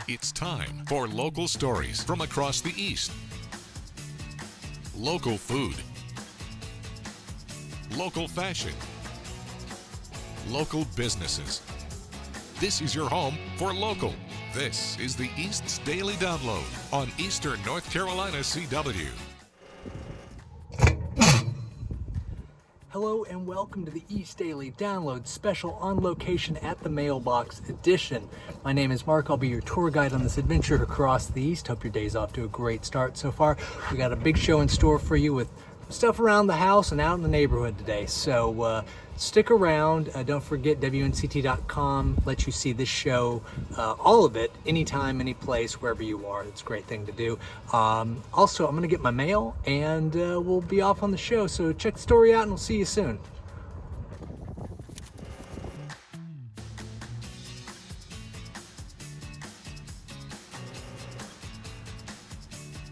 It's time for local stories from across the East. Local food. Local fashion. Local businesses. This is your home for local. This is the East's Daily Download on Eastern North Carolina CW. Hello and welcome to the East Daily Download special on location at the Mailbox edition. My name is Mark. I'll be your tour guide on this adventure across the East. Hope your day's off to a great start so far. We got a big show in store for you with stuff around the house and out in the neighborhood today. So stick around. Don't forget WNCT.com lets you see this show, all of it, anytime, any place, wherever you are. It's a great thing to do. Also, I'm going to get my mail and we'll be off on the show. So check the story out and we'll see you soon.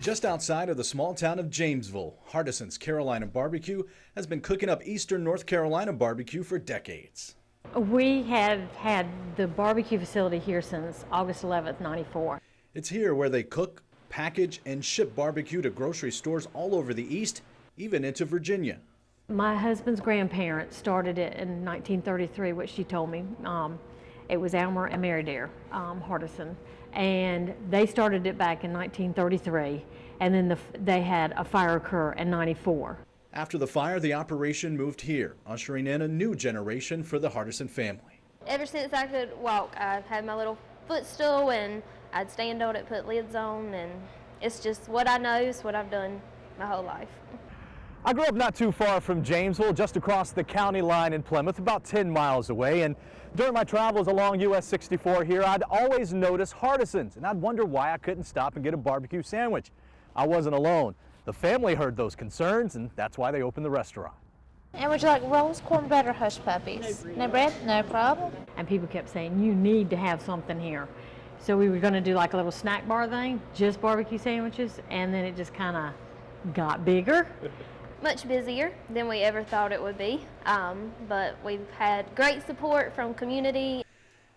Just outside of the small town of Jamesville, Hardison's Carolina Barbecue has been cooking up Eastern North Carolina barbecue for decades. We have had the barbecue facility here since August 11th, 94. It's here where they cook, package, and ship barbecue to grocery stores all over the East, even into Virginia. My husband's grandparents started it in 1933, which she told me. It was Elmer and Mary Dare, Hardison. And they started it back in 1933, and then they had a fire occur in 94. After the fire, the operation moved here, ushering in a new generation for the Hardison family. Ever since I could walk, I've had my little footstool, and I'd stand on it, put lids on, and it's just what I know, it's what I've done my whole life. I grew up not too far from Jamesville, just across the county line in Plymouth, about 10 miles away. And during my travels along US 64 here, I'd always notice Hardisons, and I'd wonder why I couldn't stop and get a barbecue sandwich. I wasn't alone. The family heard those concerns, and that's why they opened the restaurant. And would you like rolls, cornbread, or hush puppies? No bread? No problem. And people kept saying, you need to have something here. So we were going to do like a little snack bar thing, just barbecue sandwiches, and then it just kind of got bigger. Much busier than we ever thought it would be, but we've had great support from community.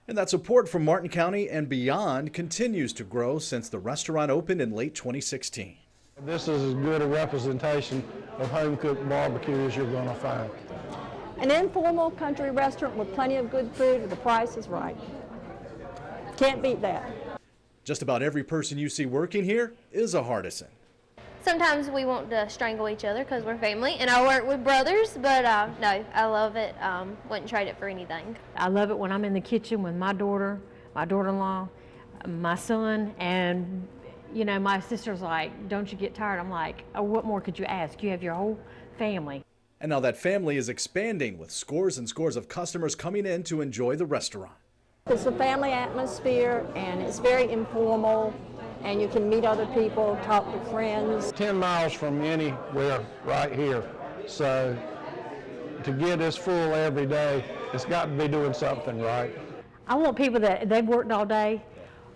And that support from Martin County and beyond continues to grow since the restaurant opened in late 2016. This is as good a representation of home-cooked barbecue as you're going to find. An informal country restaurant with plenty of good food and the price is right. Can't beat that. Just about every person you see working here is a Hardison. Sometimes we want to strangle each other because we're family, and I work with brothers, but no, I love it. Wouldn't trade it for anything. I love it when I'm in the kitchen with my daughter, my daughter-in-law, my son, and you know, my sister's like, don't you get tired? I'm like, oh, what more could you ask? You have your whole family. And now that family is expanding with scores and scores of customers coming in to enjoy the restaurant. It's a family atmosphere and it's very informal, and you can meet other people, talk to friends. 10 miles from anywhere right here. So to get this full every day, it's got to be doing something right. I want people that they've worked all day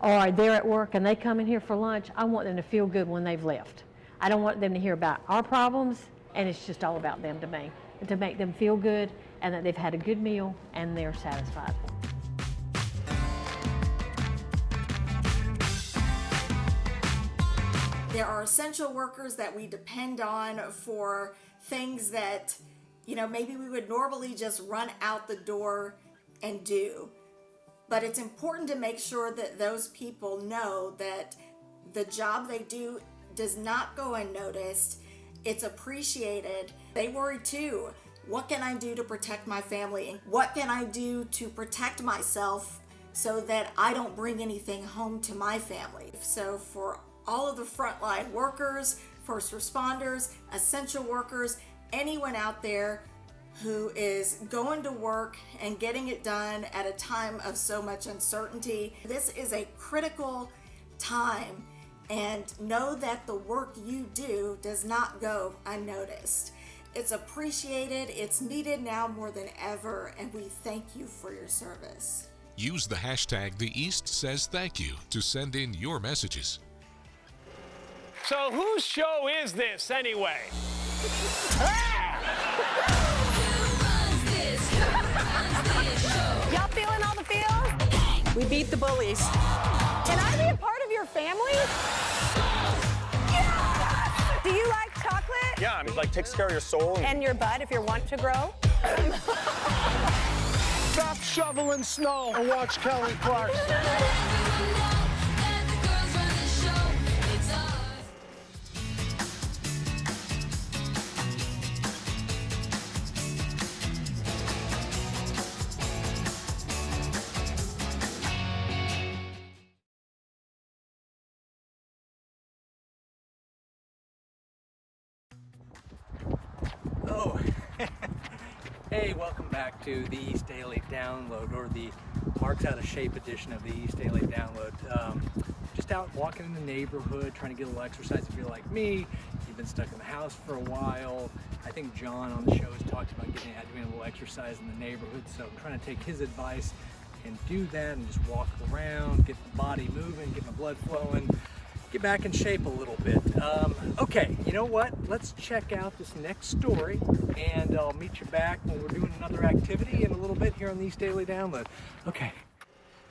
or they're at work and they come in here for lunch, I want them to feel good when they've left. I don't want them to hear about our problems, and it's just all about them to me. And to make them feel good and that they've had a good meal and they're satisfied. There are essential workers that we depend on for things that, you know, maybe we would normally just run out the door and do. But it's important to make sure that those people know that the job they do does not go unnoticed. It's appreciated. They worry too. What can I do to protect my family? What can I do to protect myself so that I don't bring anything home to my family? So for all of the frontline workers, first responders, essential workers, anyone out there who is going to work and getting it done at a time of so much uncertainty. This is a critical time, and know that the work you do does not go unnoticed. It's appreciated, it's needed now more than ever, and we thank you for your service. Use the hashtag #TheEastSaysThankYou to send in your messages. So whose show is this anyway? Y'all feeling all the feels? We beat the bullies. And I'm the family? Yes! Do you like chocolate? Yeah, I mean, like, takes care of your soul. And your butt if you want to grow? Stop shoveling snow and watch Kelly Clarkson. Oh, hey, welcome back to the East Daily Download, or the Mark's Out of Shape edition of the East Daily Download. Just out walking in the neighborhood, trying to get a little exercise. If you're like me, you've been stuck in the house for a while. I think John on the show has talked about doing a little exercise in the neighborhood, so I'm trying to take his advice and do that and just walk around, get the body moving, get my blood flowing, get back in shape a little bit. Okay, you know what? Let's check out this next story, and I'll meet you back when we're doing another activity in a little bit here on the East Daily Download. Okay.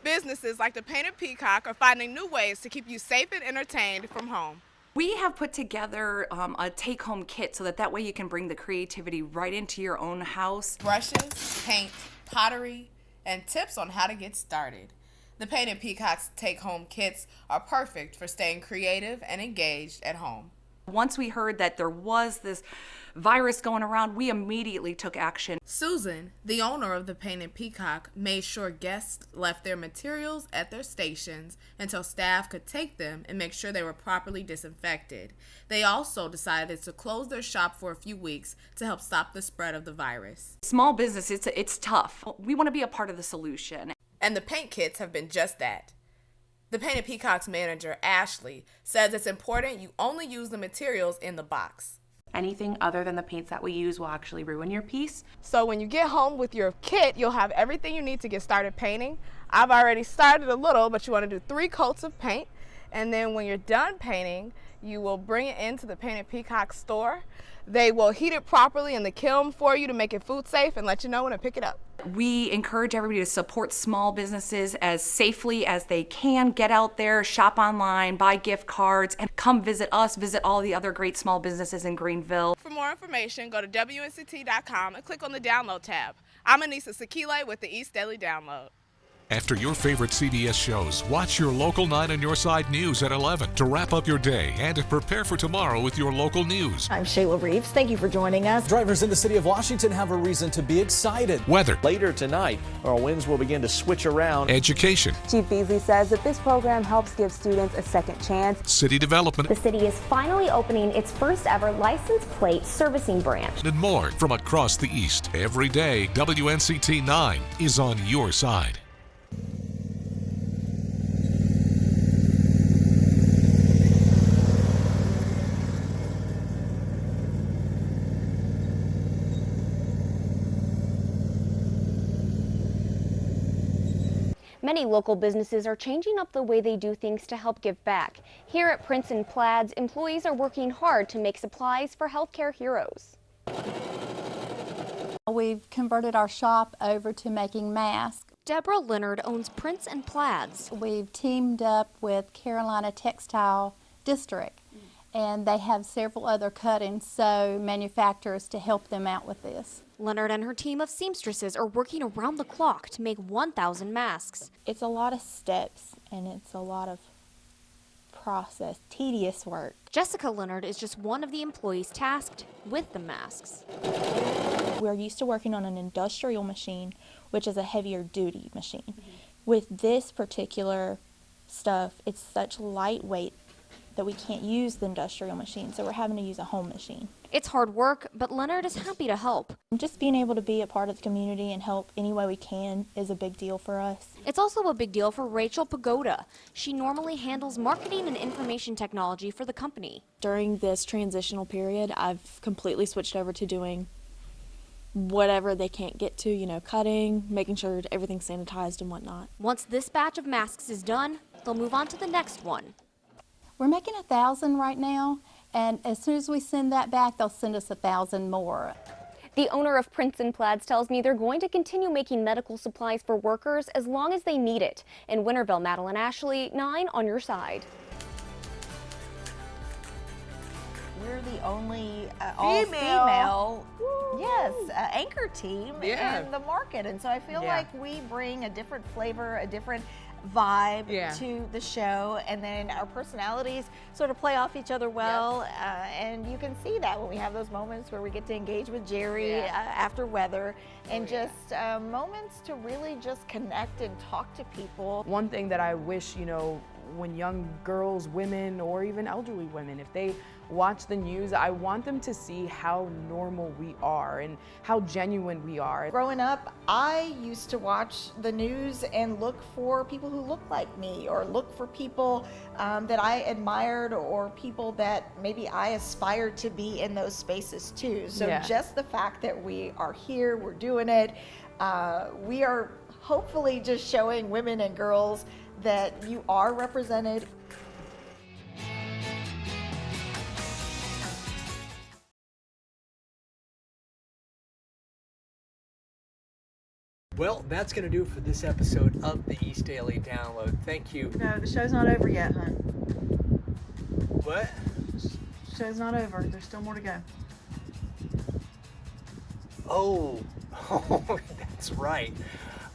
Businesses like the Painted Peacock are finding new ways to keep you safe and entertained from home. We have put together a take-home kit so that way you can bring the creativity right into your own house. Brushes, paint, pottery, and tips on how to get started. The Painted Peacock's take-home kits are perfect for staying creative and engaged at home. Once we heard that there was this virus going around, we immediately took action. Susan, the owner of the Painted Peacock, made sure guests left their materials at their stations until staff could take them and make sure they were properly disinfected. They also decided to close their shop for a few weeks to help stop the spread of the virus. Small business, it's tough. We want to be a part of the solution. And the paint kits have been just that. The Painted Peacock's manager, Ashley, says it's important you only use the materials in the box. Anything other than the paints that we use will actually ruin your piece. So when you get home with your kit, you'll have everything you need to get started painting. I've already started a little, but you want to do 3 coats of paint. And then when you're done painting, you will bring it into the Painted Peacock store. They will heat it properly in the kiln for you to make it food safe and let you know when to pick it up. We encourage everybody to support small businesses as safely as they can. Get out there, shop online, buy gift cards, and come visit us, visit all the other great small businesses in Greenville. For more information, go to WNCT.com and click on the Download tab. I'm Anissa Sakile with the East Daily Download. After your favorite CBS shows, watch your local 9 on Your Side news at 11 to wrap up your day and to prepare for tomorrow with your local news. I'm Shayla Reeves. Thank you for joining us. Drivers in the city of Washington have a reason to be excited. Weather. Later tonight, our winds will begin to switch around. Education. Chief Beasley says that this program helps give students a second chance. City development. The city is finally opening its first ever license plate servicing branch. And more from across the East. Every day, WNCT 9 is on your side. Many local businesses are changing up the way they do things to help give back. Here at Prince and Plaid's, employees are working hard to make supplies for healthcare heroes. We've converted our shop over to making masks. Deborah Leonard owns Prince and Plaid's. We've teamed up with Carolina Textile District, and they have several other cut and sew manufacturers to help them out with this. Leonard and her team of seamstresses are working around the clock to make 1,000 masks. It's a lot of steps and it's a lot of process, tedious work. Jessica Leonard is just one of the employees tasked with the masks. We're used to working on an industrial machine, which is a heavier duty machine. With this particular stuff, it's such lightweight that we can't use the industrial machine, so we're having to use a home machine. It's hard work, but Leonard is happy to help. Just being able to be a part of the community and help any way we can is a big deal for us. It's also a big deal for Rachel Pagoda. She normally handles marketing and information technology for the company. During this transitional period, I've completely switched over to doing whatever they can't get to, you know, cutting, making sure everything's sanitized and whatnot. Once this batch of masks is done, they'll move on to the next one. We're making 1,000 right now, and as soon as we send that back, they'll send us 1,000 more. The owner of Prince and Plaid's tells me they're going to continue making medical supplies for workers as long as they need it. In Winterville, Madeline Ashley, 9 on Your Side. we're the only all-female anchor team in the market. And so I feel like we bring a different flavor, a different vibe to the show, and then our personalities sort of play off each other well, and you can see that when we have those moments where we get to engage with Jerry after weather, and just moments to really just connect and talk to people. One thing that I wish, you know, when young girls, women, or even elderly women, if they watch the news, I want them to see how normal we are and how genuine we are. Growing up, I used to watch the news and look for people who looked like me, or look for people that I admired, or people that maybe I aspired to be in those spaces too. So just the fact that we are here, we're doing it, we are hopefully just showing women and girls that you are represented. Well, that's going to do it for this episode of the East Daily Download. Thank you. No, the show's not over yet, hon. What? The show's not over. There's still more to go. Oh, that's right.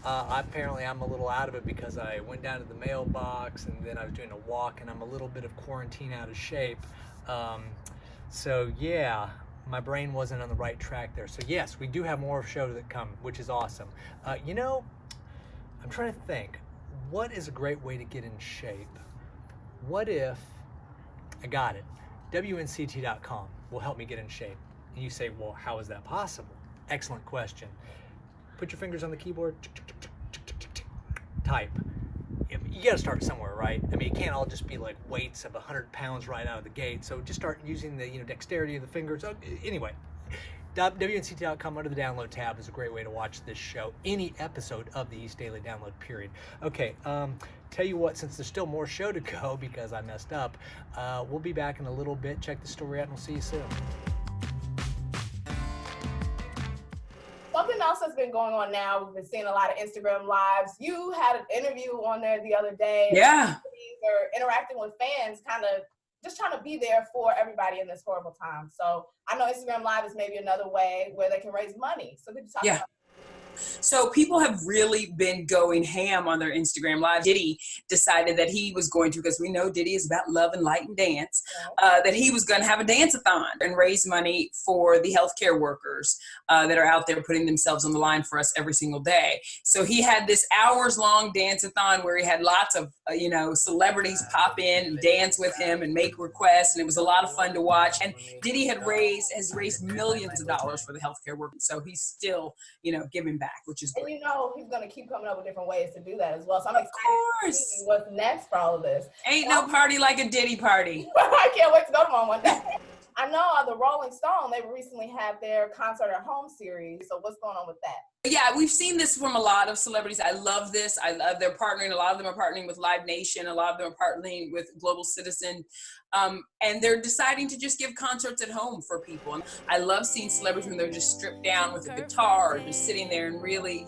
Apparently I'm a little out of it because I went down to the mailbox and then I was doing a walk, and I'm a little bit of quarantine out of shape. So yeah, my brain wasn't on the right track there. So yes, we do have more shows that come, which is awesome. You know, I'm trying to think, what is a great way to get in shape? What if, I got it, WNCT.com will help me get in shape. And you say, well, how is that possible? Excellent question. Put your fingers on the keyboard, type. You gotta start somewhere, right? I mean, it can't all just be like weights of 100 pounds right out of the gate. So just start using the dexterity of the fingers. Anyway, WNCT.com under the download tab is a great way to watch this show, any episode of the East Daily Download, period. Okay, tell you what, since there's still more show to go because I messed up, we'll be back in a little bit. Check the story out and we'll see you soon. Something else that's been going on now, we've been seeing a lot of Instagram lives. You had an interview on there the other day. Yeah. Or interacting with fans, kind of just trying to be there for everybody in this horrible time. So I know Instagram Live is maybe another way where they can raise money. So could you talk about that? So people have really been going ham on their Instagram Live. Diddy decided that he was going to, because we know Diddy is about love and light and dance, that he was going to have a dance-a-thon and raise money for the healthcare workers that are out there putting themselves on the line for us every single day. So he had this hours-long dance-a-thon where he had lots of, celebrities pop in and dance with him and make requests, and it was a lot of fun to watch. And Diddy has raised millions of dollars for the healthcare workers. So he's still, giving back, which is great. And he's going to keep coming up with different ways to do that as well. So I'm excited to see what's next for all of this. Ain't no party like a Diddy party. I can't wait to go to one day. I know the Rolling Stone, they recently had their Concert at Home series. So what's going on with that? Yeah, we've seen this from a lot of celebrities. I love this. I love they're partnering. A lot of them are partnering with Live Nation. A lot of them are partnering with Global Citizen. And they're deciding to just give concerts at home for people. And I love seeing celebrities when they're just stripped down with a guitar, just sitting there and really,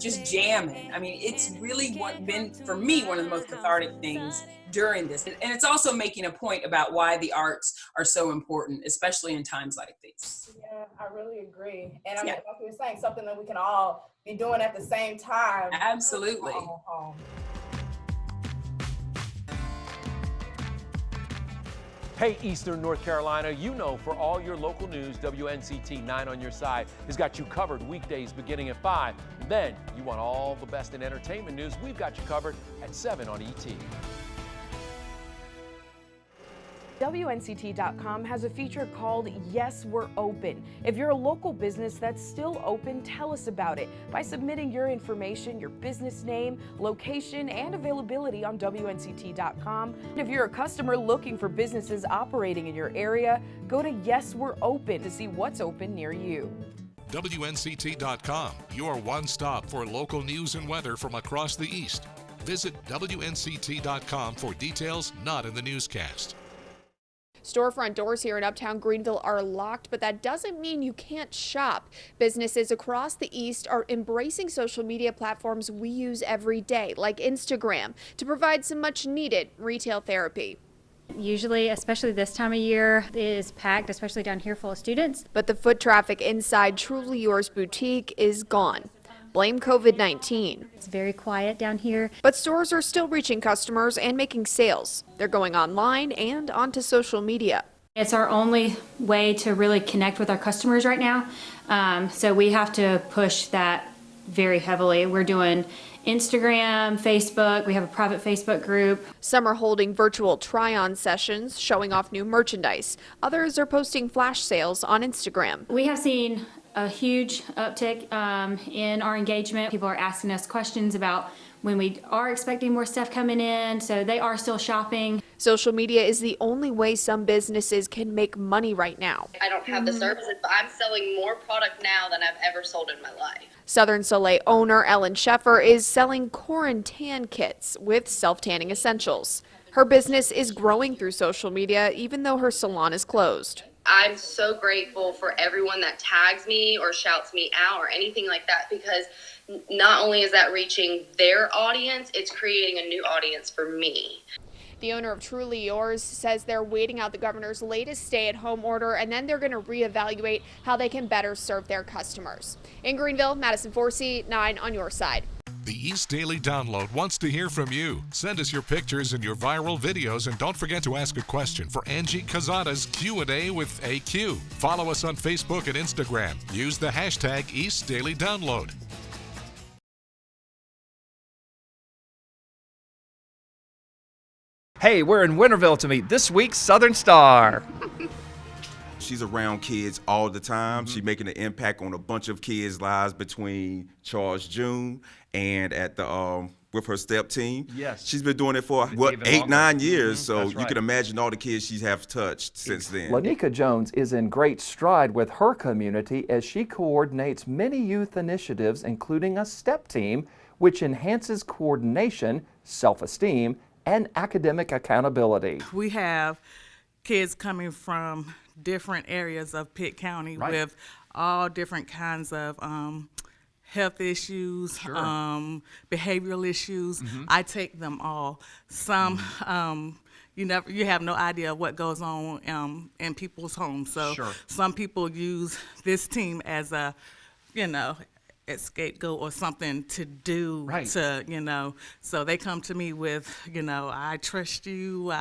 just jamming. I mean, it's really been, for me, one of the most cathartic things during this. And it's also making a point about why the arts are so important, especially in times like these. Yeah, I really agree. And I mean, like you were saying, something that we can all be doing at the same time. Absolutely. Hey, Eastern North Carolina, for all your local news, WNCT 9 on your side has got you covered weekdays beginning at 5. Then you want all the best in entertainment news, we've got you covered at 7 on ET. WNCT.com has a feature called Yes, We're Open. If you're a local business that's still open, tell us about it by submitting your information, your business name, location, and availability on WNCT.com. If you're a customer looking for businesses operating in your area, go to Yes, We're Open to see what's open near you. WNCT.com, your one stop for local news and weather from across the East. Visit WNCT.com for details not in the newscast. Storefront doors here in Uptown Greenville are locked, but that doesn't mean you can't shop. Businesses across the East are embracing social media platforms we use every day, like Instagram, to provide some much needed retail therapy. Usually, especially this time of year, it is packed, especially down here full of students. But the foot traffic inside Truly Yours boutique is gone. Blame COVID-19. It's very quiet down here. But stores are still reaching customers and making sales. They're going online and onto social media. It's our only way to really connect with our customers right now. So we have to push that very heavily. We're doing Instagram, Facebook. We have a private Facebook group. Some are holding virtual try-on sessions, showing off new merchandise. Others are posting flash sales on Instagram. We have seen a huge uptick in our engagement. People are asking us questions about when we are expecting more stuff coming in, so they are still shopping. Social media is the only way some businesses can make money right now. I don't have the services, but I'm selling more product now than I've ever sold in my life. Southern Soleil owner Ellen Sheffer is selling quarantine kits with self-tanning essentials. Her business is growing through social media, even though her salon is closed. I'm so grateful for everyone that tags me or shouts me out or anything like that, because not only is that reaching their audience, it's creating a new audience for me. The owner of Truly Yours says they're waiting out the governor's latest stay-at-home order, and then they're going to reevaluate how they can better serve their customers. In Greenville, Madison Forsey, 9 on your side. The East Daily Download wants to hear from you. Send us your pictures and your viral videos, and don't forget to ask a question for Angie Cazada's Q&A with AQ. Follow us on Facebook and Instagram. Use the hashtag East Daily Download. Hey, we're in Winterville to meet this week's Southern Star. She's around kids all the time. She's making an impact on a bunch of kids' lives between Charles June and at the with her step team. Yes. She's been doing it for, what, 8-9 years, so you can imagine all the kids she has touched since then. Lanika Jones is in great stride with her community as she coordinates many youth initiatives, including a STEP team, which enhances coordination, self-esteem, and academic accountability. We have kids coming from different areas of Pitt County with all different kinds of health issues, behavioral issues. I take them all. Some you have no idea what goes on in people's homes. So some people use this team as a, a scapegoat or something to do to, so they come to me with, I trust you,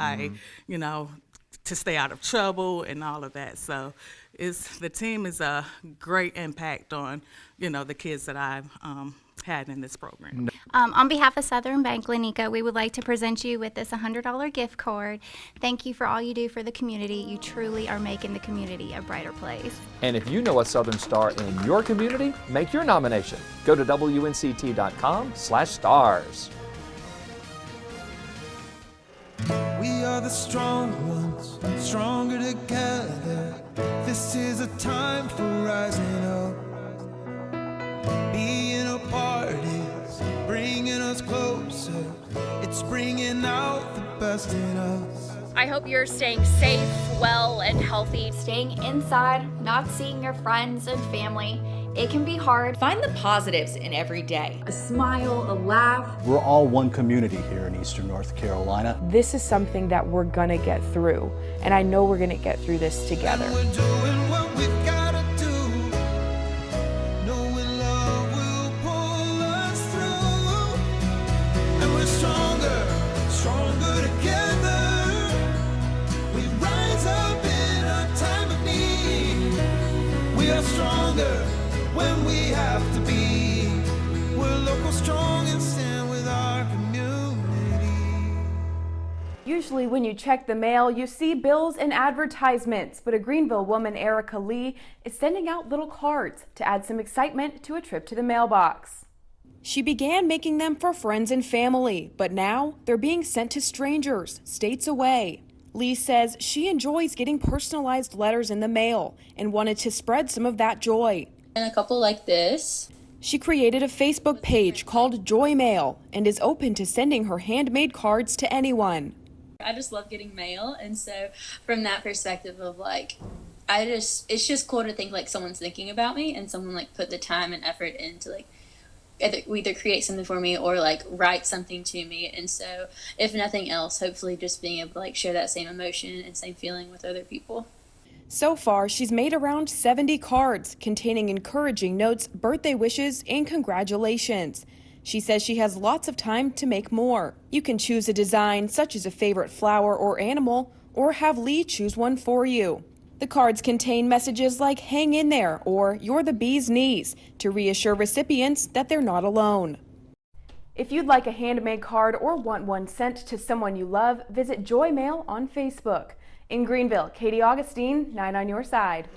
to stay out of trouble and all of that. So the team is a great impact on, the kids that I've had in this program. On behalf of Southern Bank, Lanika, we would like to present you with this $100 gift card. Thank you for all you do for the community. You truly are making the community a brighter place. And if you know a Southern Star in your community, make your nomination. Go to WNCT.com/stars. We are the strong ones, stronger together. This is a time for rising up. Being apart is bringing us closer. It's bringing out the best in us. I hope you're staying safe, well, and healthy. Staying inside, not seeing your friends and family. It can be hard. Find the positives in every day. A smile, a laugh. We're all one community here in Eastern North Carolina. This is something that we're gonna get through, and I know we're gonna get through this together. And we're doing what we've gotta do. Knowing love will pull us through. And we're stronger, stronger together. We rise up in a time of need. We are stronger when we have to be. We're local, strong, and stand with our community. Usually when you check the mail, you see bills and advertisements, but a Greenville woman, Erica Lee, is sending out little cards to add some excitement to a trip to the mailbox. She began making them for friends and family, but now they're being sent to strangers, states away. Lee says she enjoys getting personalized letters in the mail and wanted to spread some of that joy. And a couple like this. She created a Facebook page called Joy Mail and is open to sending her handmade cards to anyone. I just love getting mail, and so from that perspective of it's just cool to think like someone's thinking about me and someone like put the time and effort into like either create something for me or like write something to me. And so if nothing else, hopefully just being able to like share that same emotion and same feeling with other people. So far, she's made around 70 cards containing encouraging notes, birthday wishes, and congratulations. She says she has lots of time to make more. You can choose a design such as a favorite flower or animal, or have Lee choose one for you. The cards contain messages like "hang in there" or "you're the bee's knees" to reassure recipients that they're not alone. If you'd like a handmade card or want one sent to someone you love, visit Joy Mail on Facebook. In Greenville, Katie Augustine, 9 on your side.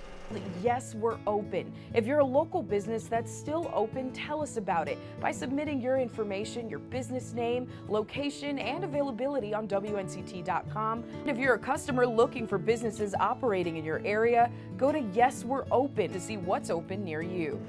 Yes, we're open. If you're a local business that's still open, tell us about it by submitting your information, your business name, location, and availability on WNCT.com. If you're a customer looking for businesses operating in your area, go to Yes, We're Open to see what's open near you.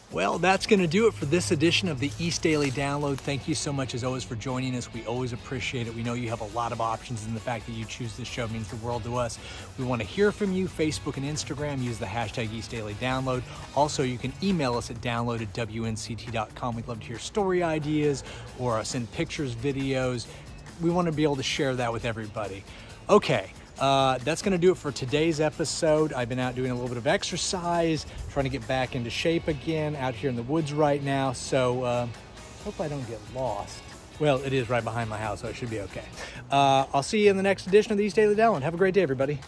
Well, that's going to do it for this edition of the East Daily Download. Thank you so much, as always, for joining us. We always appreciate it. We know you have a lot of options, and the fact that you choose this show means the world to us. We want to hear from you. Facebook and Instagram, use the hashtag East Daily Download. Also, you can email us at download@WNCT.com. We'd love to hear story ideas or send pictures, videos. We want to be able to share that with everybody. Okay. That's going to do it for today's episode. I've been out doing a little bit of exercise, trying to get back into shape again, out here in the woods right now, so hope I don't get lost. Well, it is right behind my house, so it should be okay. I'll see you in the next edition of the East Daily Download. Have a great day, everybody.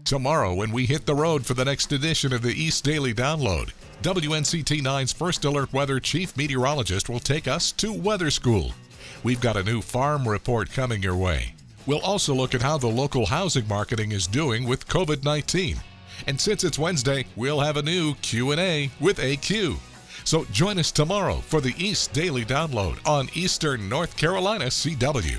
Tomorrow, when we hit the road for the next edition of the East Daily Download, WNCT-9's First Alert Weather Chief Meteorologist will take us to weather school. We've got a new farm report coming your way. We'll also look at how the local housing marketing is doing with COVID-19. And since it's Wednesday, we'll have a new Q&A with AQ. So join us tomorrow for the East Daily Download on Eastern North Carolina CW.